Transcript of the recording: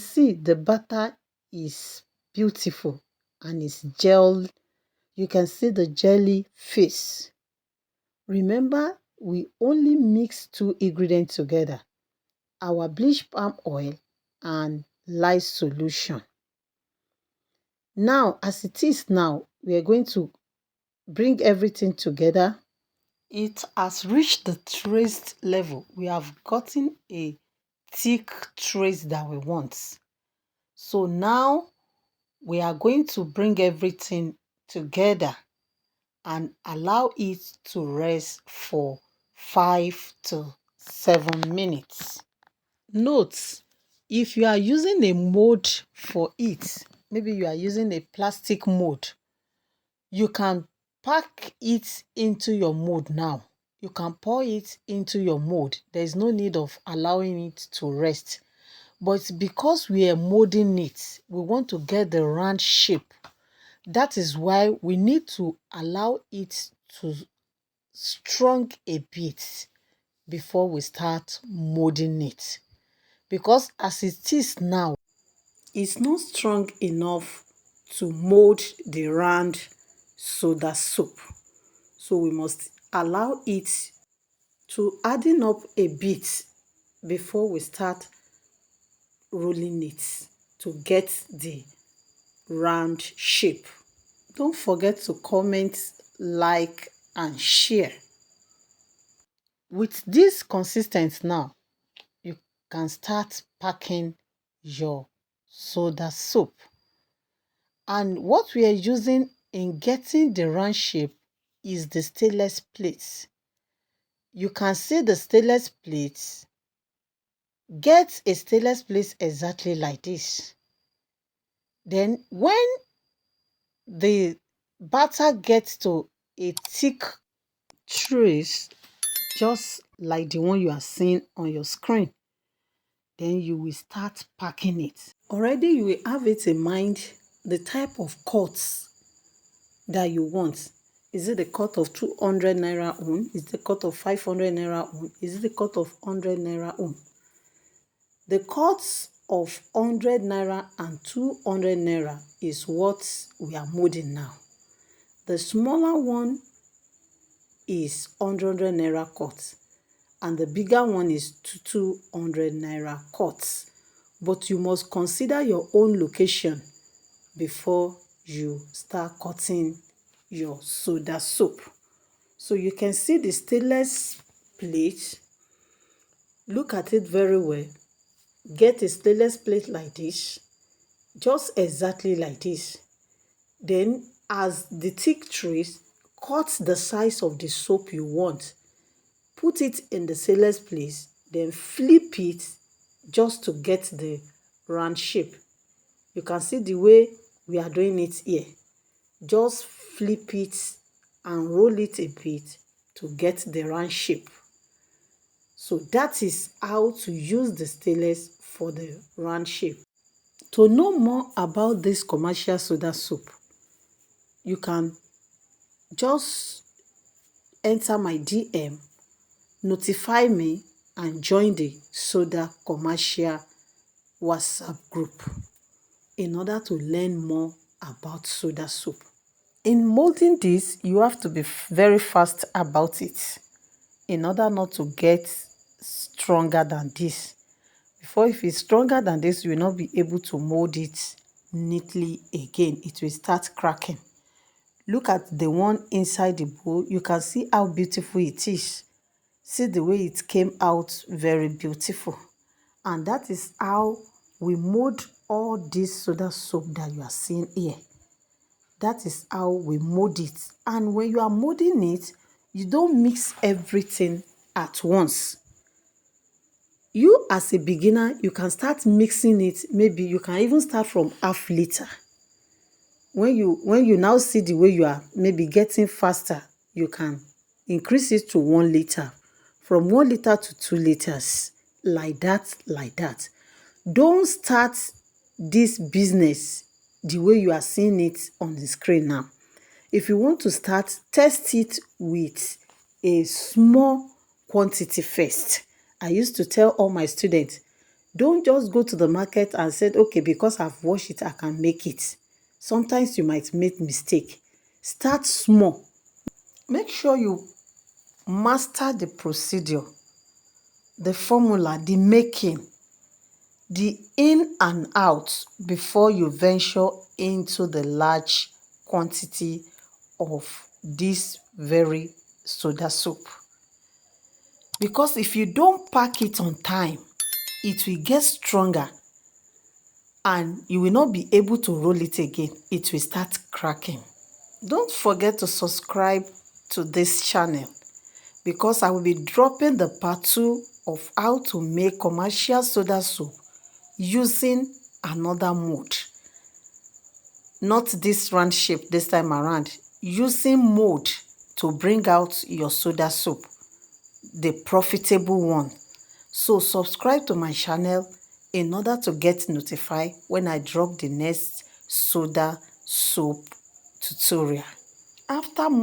See, the butter is beautiful and it's gel. You can see the jelly face. Remember, we only mix two ingredients together, our bleached palm oil and lye solution. Now, as it is now, we are going to bring everything together. It has reached the trace level. We have gotten a thick trace that we want. So now we are going to bring everything together and allow it to rest for 5 to 7 minutes. Note, if you are using a mold for it, maybe you are using a plastic mold, you can pack it into your mold now. You can pour it into your mold. There is no need of allowing it to rest. But because we are molding it, we want to get the round shape. That is why we need to allow it to strong a bit before we start molding it. Because as it is now, it's not strong enough to mold the round soda soup. So we must allow it to harden up a bit before we start rolling it to get the round shape. Don't forget to comment, like, and share. With this consistent now, you can start packing your soda soup. And what we are using in getting the round shape is the stainless plates. You can see the stainless plates. Get a stainless plate exactly like this. Then when the batter gets to a thick trace, just like the one you are seeing on your screen, then you will start packing it. Already you will have it in mind the type of cuts that you want. Is it the cut of 200 naira own? Is it the cut of 500 naira own? Is it the cut of 100 naira own? The cuts of 100 naira and 200 naira is what we are molding now. The smaller one is 100 naira cut and the bigger one is 200 naira cut. But you must consider your own location before you start cutting your soda soup. So you can see the stainless plate. Look at it very well. Get a stainless plate like this, just exactly like this. Then as the thick trace, cut the size of the soap you want. Put it in the stainless plate, then flip it just to get the round shape. You can see the way we are doing it here. Just flip it and roll it a bit to get the round shape. So that is how to use the stainless for the round shape. To know more about this commercial soda soup, you can just enter my DM, notify me, and join the soda commercial WhatsApp group in order to learn more about soda soup. In molding this, you have to be very fast about it in order not to get stronger than this. Before, if it's stronger than this, you will not be able to mold it neatly again. It will start cracking. Look at the one inside the bowl. You can see how beautiful it is. See the way it came out, very beautiful. And that is how we mold all this soda soap that you are seeing here. That is how we mold it. And when you are molding it, you don't mix everything at once. You as a beginner, you can start mixing it. Maybe you can even start from half liter. When you now see the way you are maybe getting faster, you can increase it to 1 liter. From 1 liter to 2 liters. Like that, like that. Don't start this business the way you are seeing it on the screen now. If you want to start, test it with a small quantity first. I used to tell all my students, Don't just go to the market and say, okay, because I've washed it, I can make it. Sometimes you might make mistake. Start small. Make sure you master the procedure, the formula, the making, the in and out before you venture into the large quantity of this very soda soup. Because if you don't pack it on time, it will get stronger and you will not be able to roll it again. It will start cracking. Don't forget to subscribe to this channel because I will be dropping the part 2 of how to make commercial soda soup using another mode. Not this round shape this time around. Using mode to bring out your soda soup, the profitable one. So subscribe to my channel in order to get notified when I drop the next soda soup tutorial. After